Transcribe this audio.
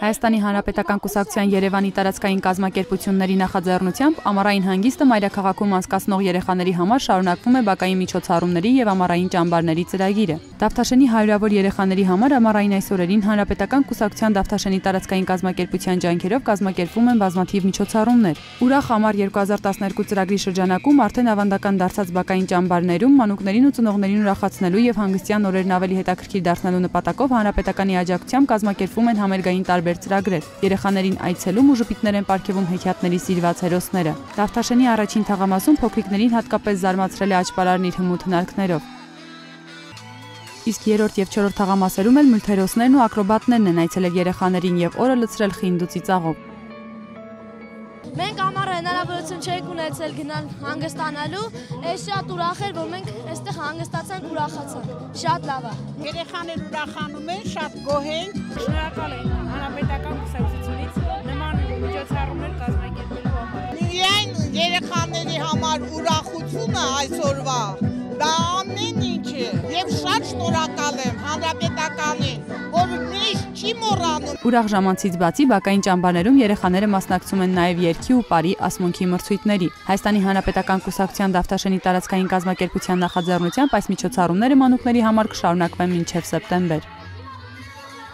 Հայաստանի Հանրապետական կուսակցության Երևանի տարածքային կազմակերպությունների նախաձեռնությամբ ամառային հանգիստը մայրաքաղաքում անցկացնող երեխաների համար շարունակվում է բակային միջոցառումների եւ ամառային ճամբարների ծրագիրը։ Դավթաշենի հարյուրավոր երեխաների համար ամառային այս օրերին Հանրապետական կուսակցության Դավթաշենի տարածքային կազմակերպության ջանքերով կազմակերպվում են բազմաթիվ միջոցառումներ։ Ուրախ ամառ 2012 ծրագրի շրջանակում արդեն ավանդական դարձած բակային ճամբարներում մանուկներին ու ծնողներին ուրախացնելու եւ հանգստյան օրերն ավելի հետաքրքիր դարձնելու նպատակով Հանրապետականի աջակցությամբ կազմակերպվում են համերգային տարբեր ծրագրեր։ Երեխաներին այցելում ու ժպիտներ են պարգևում հեքիաթների սիրված հերոսները։ Դավթաշենի առաջին թաղամասում փոքրիկներին հատկապես զարմացրել է աճպարարն իր հմուտ հնարքներով։ Իսկ երրորդ եւ չորրորդ թաղամասերում էլ մուլտհերոսներն ու ակրոբատներն են այցելել երեխաներին եւ օրը լցրել խինդ ու ծիծաղով։ Մենք ամառը հնարավորություն չէինք ունեցել գնալ հանգստանալու, այս շատ ուրախ էր, որ մենք այստեղ հանգստացանք, ուրախացանք։ Շատ լավ է։ Երեխաներ ուրախանում են, շատ գոհ են։ Շնորհակալ ենք Հանրապետական կուսակցությունից նման միջոցառումներ կազմակերպելու համար։ Միայն երեխաների համար ուրախությունը այսօրվա դա ամեն ինչ է եւ շատ շնորհակալ եմ Հանրապետականին, որ միշտ չի մոռանում։ Ուրախ ժամանցից բացի բակային ճամբարներում երեխաները մասնակցում են նաև երգի ու պարի ասմունքի մրցույթների։ Հայաստանի Հանրապետական կուսակցության Դավթաշենի տարածքային կազմակերպության նախաձեռնությամբ այս միջոցառումները մանուկների համար կշարունակվեն մինչև սեպտեմբեր։